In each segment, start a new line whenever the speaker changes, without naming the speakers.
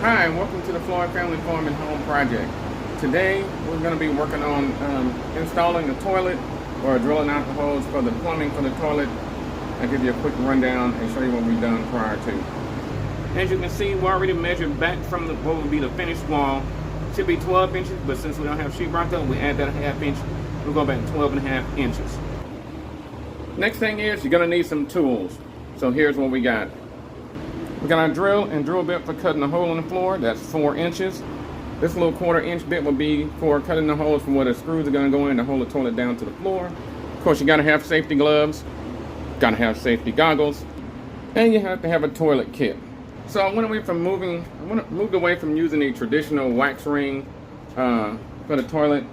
Hi, and welcome to the Floyd Family Farm and Home Project. Today we're going to be working on installing the toilet or drilling out the holes for the plumbing for the toilet. I'll give you a quick rundown and show you what we've done prior to. As you can see, we already measured back from what would be the finished wall. Should be 12 inches, but since we don't have sheetrock up, we add that ½ inch. We'll go back 12.5 inches. Next thing is you're going to need some tools. So here's what we got. We got our drill and drill bit for cutting a hole in the floor. That's 4 inches. This little 1/4 inch bit will be for cutting the holes from where the screws are going to go in to hold the toilet down to the floor. Of course, you got to have safety gloves, got to have safety goggles, and you have to have a toilet kit. So I moved away from using the traditional wax ring for the toilet,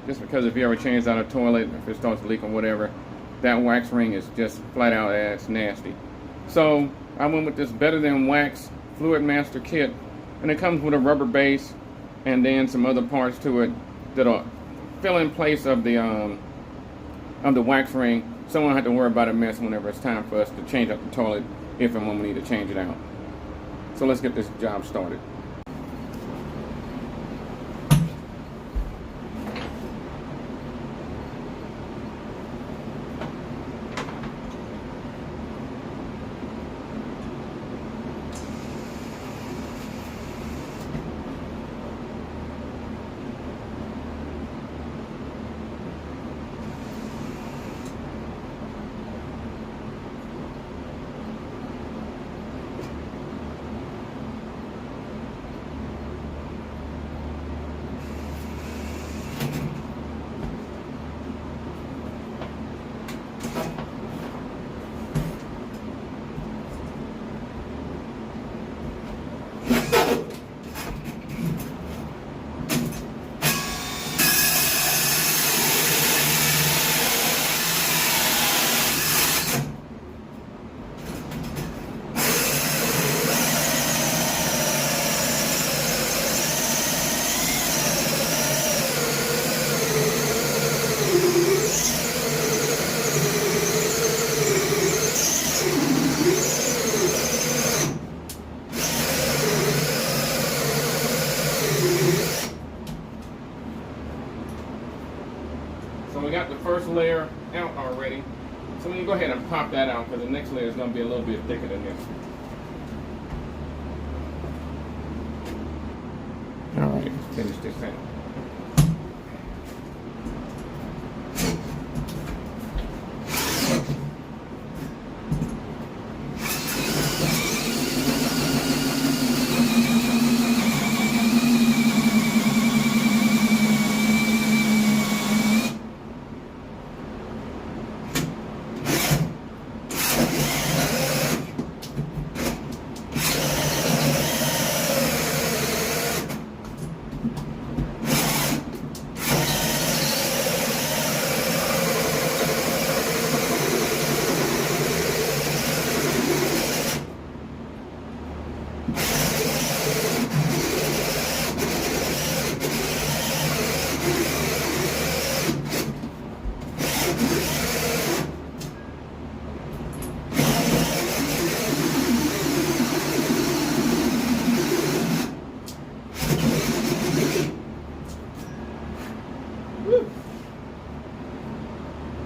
just because if you ever change out a toilet, if it starts leaking or whatever, that wax ring is just flat out ass nasty. So I went with this Better Than Wax Fluid Master kit, and it comes with a rubber base and then some other parts to it that'll fill in place of the wax ring, so we don't have to worry about a mess whenever it's time for us to change out the toilet, if and when we need to change it out. So let's get this job started. So we got the first layer out already. So we can go ahead and pop that out, because the next layer is going to be a little bit thicker than this. Alright, let's finish this out.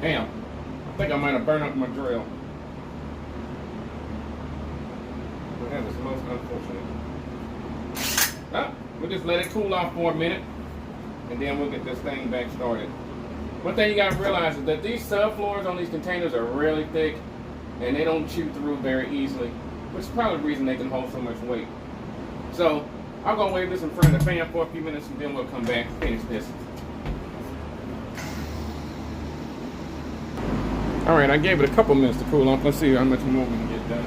Damn, I think I might have burned up my drill. But that was most unfortunate. Well, we'll just let it cool off for a minute, and then we'll get this thing back started. One thing you gotta realize is that these subfloors on these containers are really thick, and they don't chew through very easily, which is probably the reason they can hold so much weight. So, I'm gonna wave this in front of the fan for a few minutes, and then we'll come back and finish this. Alright, I gave it a couple minutes to cool off. Let's see how much more we can get done.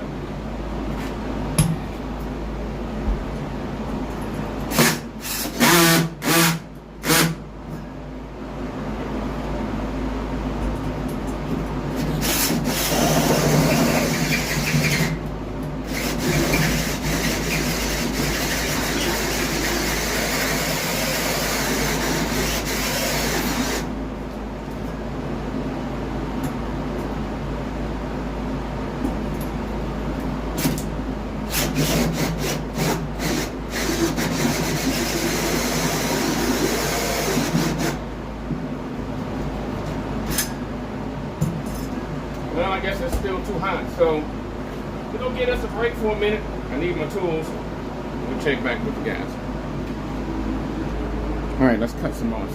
become too hot. So we're gonna get us a break for a minute. I need my tools. We'll check back with the gas. All right, let's cut some more.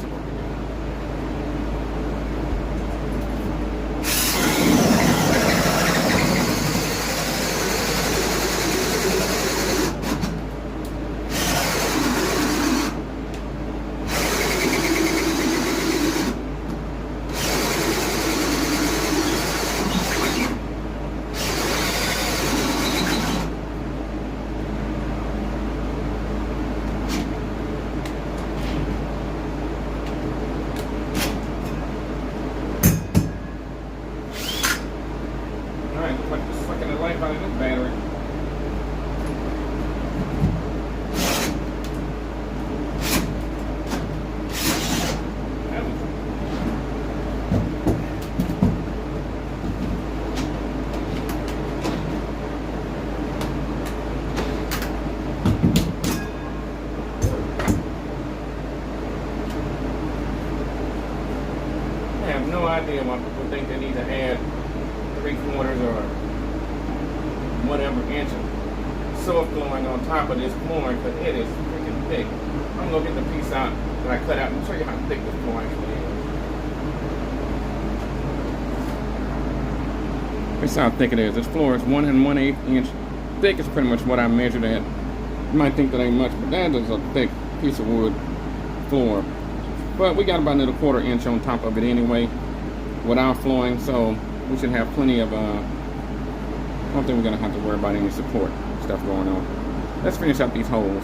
Idea why people think they need to add 3/4 or whatever inch of subflooring on top of this flooring, because it is freaking thick. I'm gonna get the piece out that I cut out and show you how thick this floor actually is. This is how thick it is. This floor is 1 1/8 inch thick. Is pretty much what I measured at. You might think that ain't much, but that is a thick piece of wood floor. But we got about another 1/4 inch on top of it anyway, without flooring, so we should have plenty of, I don't think we're gonna have to worry about any support stuff going on. Let's finish up these holes.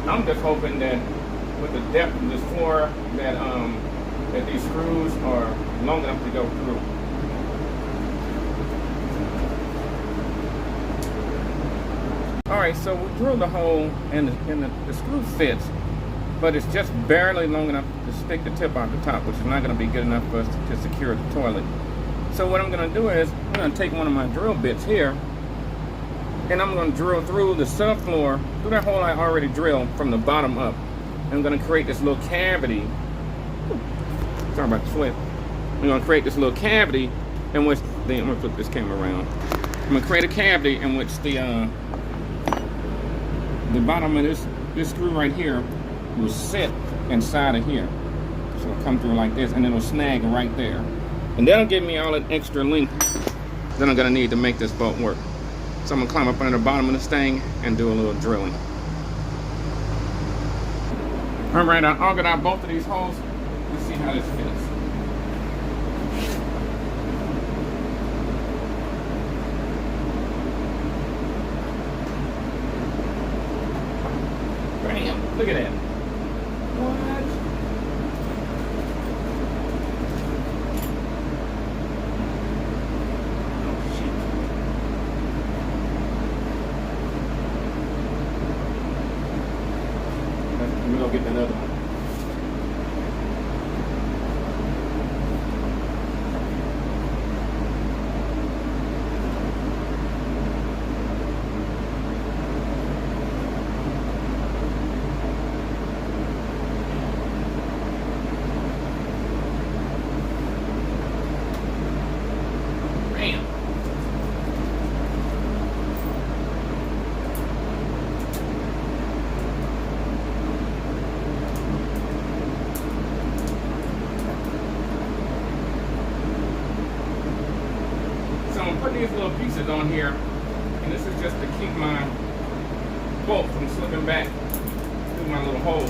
I'm just hoping that with the depth of this floor that that these screws are long enough to go through. All right, so we drilled the hole and the screw fits, but it's just barely long enough to stick the tip out the top, which is not going to be good enough for us to secure the toilet. So what I'm going to do is I'm going to take one of my drill bits here, and I'm going to drill through the subfloor, through that hole I already drilled from the bottom up. I'm going to create this little cavity. Sorry about the flip. I'm going to create this little cavity in which I'm going to flip this camera around. I'm going to create a cavity in which the bottom of this screw right here will sit inside of here. So it'll come through like this, and it'll snag right there. And that'll give me all that extra length that I'm going to need to make this boat work. So I'm going to climb up under the bottom of this thing and do a little drilling. All right, I augured out both of these holes. Let's see how this fits. Bam! Look at that. What? We're gonna get another one. Bam. So I'm putting these little pieces on here, and this is just to keep my bolt from slipping back through my little hole.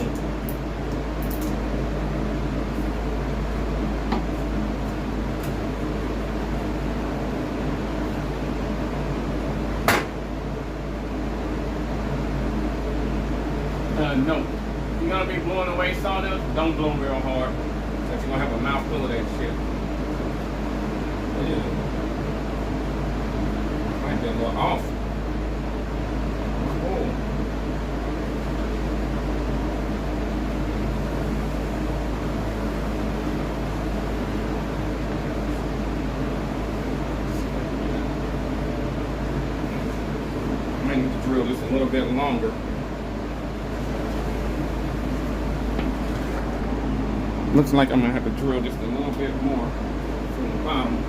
No. If you're gonna be blowing away sawdust, don't blow real hard. Because you're gonna have a mouthful of that shit. Yeah. Might be a little off. Oh. I might need to drill this a little bit longer. Looks like I'm gonna have to drill just a little bit more from the bottom.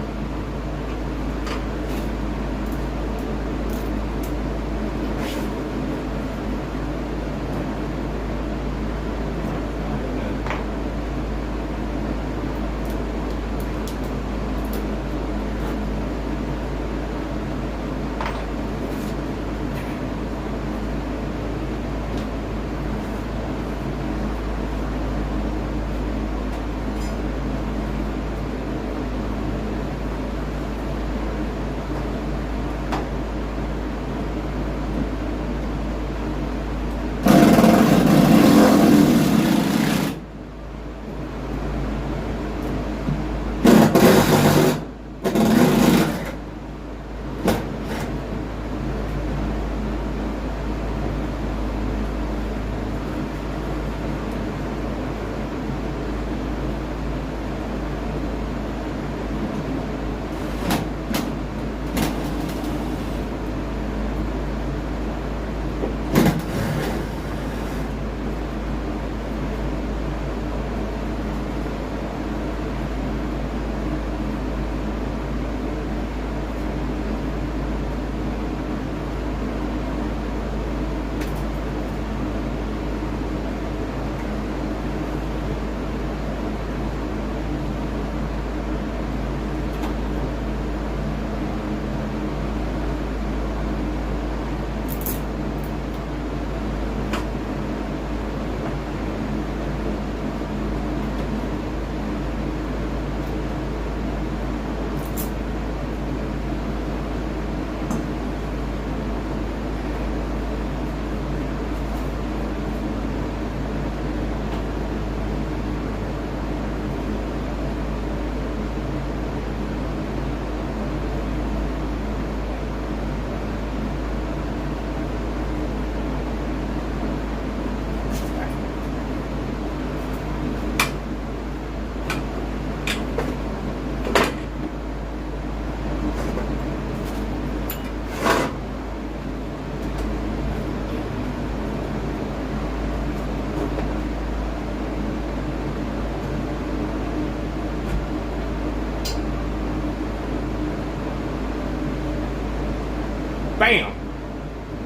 Bam!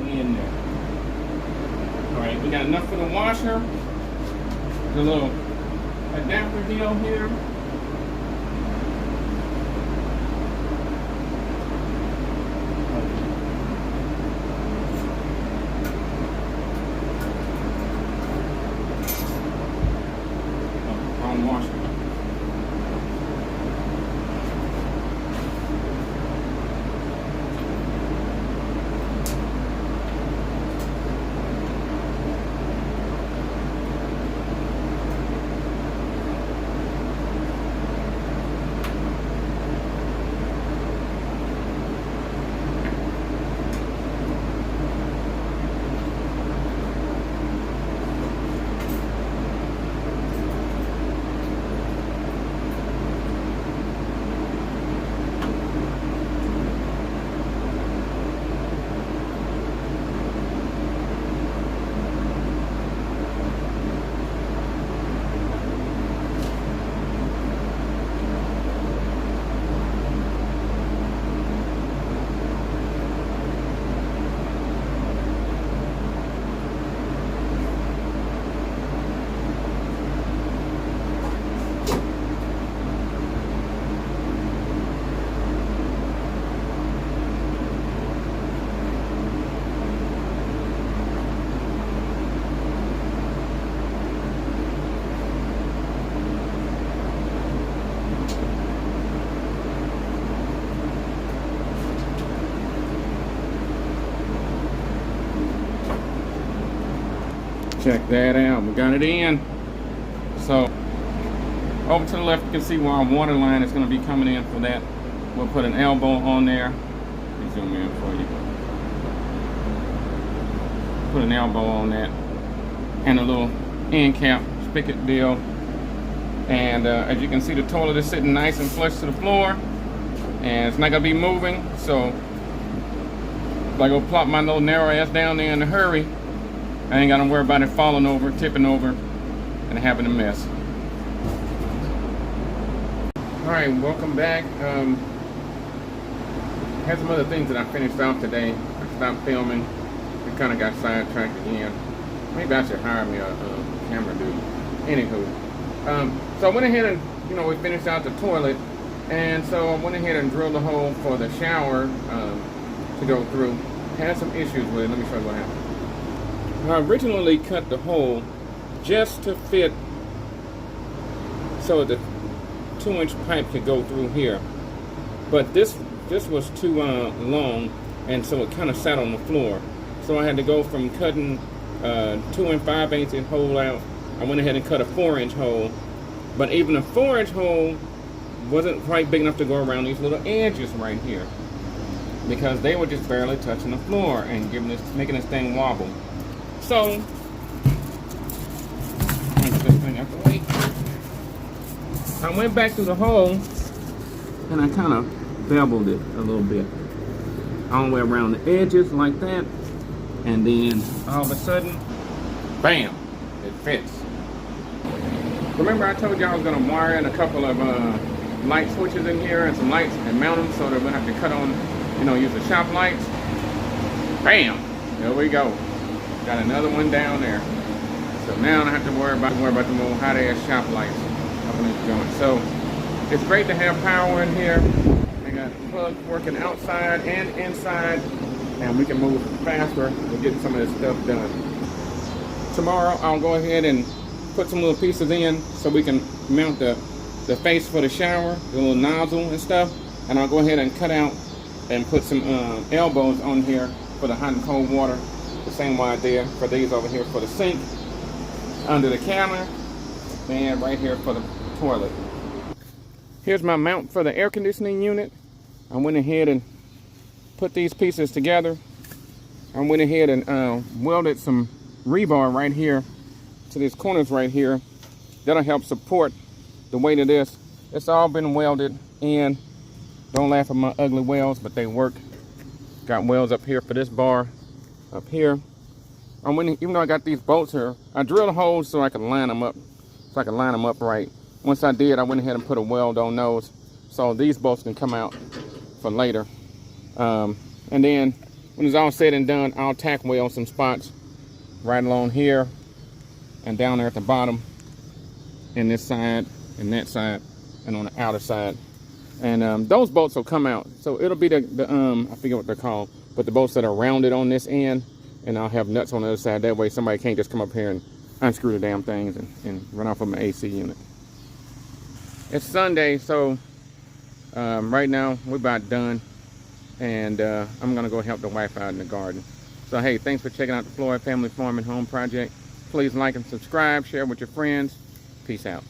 We in there. Alright, we got enough for the washer. The little adapter deal here. Wrong washer. Check that out. We got it in. So over to the left, you can see where our water line is going to be coming in for that. We'll put an elbow on there. Let me zoom in for you. Put an elbow on that, and a little end cap spigot deal. And as you can see, the toilet is sitting nice and flush to the floor, and it's not gonna be moving. So if I go plop my little narrow ass down there in a hurry, I ain't gotta worry about it falling over, tipping over, and having a mess. All right, welcome back. Had some other things that I finished off today. I stopped filming. We kind of got sidetracked again. Maybe I should hire me a camera dude. Anywho, so I went ahead and, we finished out the toilet, and so I went ahead and drilled a hole for the shower to go through. Had some issues with it. Let me show you what happened. I originally cut the hole just to fit so the 2-inch pipe could go through here, but this was too long, and so it kind of sat on the floor. So I had to go from cutting 2 5/8 hole out. I went ahead and cut a 4-inch hole, but even a 4-inch hole wasn't quite big enough to go around these little edges right here, because they were just barely touching the floor and making this thing wobble. So get this thing out the way. I went back through the hole and I kind of beveled it a little bit, all the way around the edges like that, and then all of a sudden, bam, it fits. Remember I told you I was going to wire in a couple of light switches in here and some lights and mount them so that we'll have to cut on, use the shop lights. Bam, there we go. Got another one down there. So now I don't have to worry about the little hot ass shop lights up in this joint. So it's great to have power in here. I got plugs working outside and inside, and we can move faster and get some of this stuff done. Tomorrow I'll go ahead and put some little pieces in so we can mount the face for the shower, the little nozzle and stuff, and I'll go ahead and cut out and put some elbows on here for the hot and cold water, the same way I did for these over here for the sink, under the counter, and right here for the toilet. Here's my mount for the air conditioning unit. I went ahead and put these pieces together. I went ahead and welded some rebar right here to these corners right here. That'll help support the weight of this. It's all been welded in. Don't laugh at my ugly welds, but they work. Got welds up here for this bar, up here. Even though I got these bolts here, I drilled holes so I could line them up, right. Once I did, I went ahead and put a weld on those, so these bolts can come out for later. And then when it's all said and done, I'll tack weld some spots right along here and down there at the bottom, in this side and that side, and on the outer side. And those bolts will come out, so it'll be the I forget what they're called, but the bolts that are rounded on this end, and I'll have nuts on the other side. That way somebody can't just come up here and unscrew the damn things and run off of my AC unit. It's Sunday, so right now we're about done, and I'm gonna go help the wife out in the garden. So hey, thanks for checking out the Floyd Family Farm and Home Project. Please like and subscribe, share with your friends. Peace out.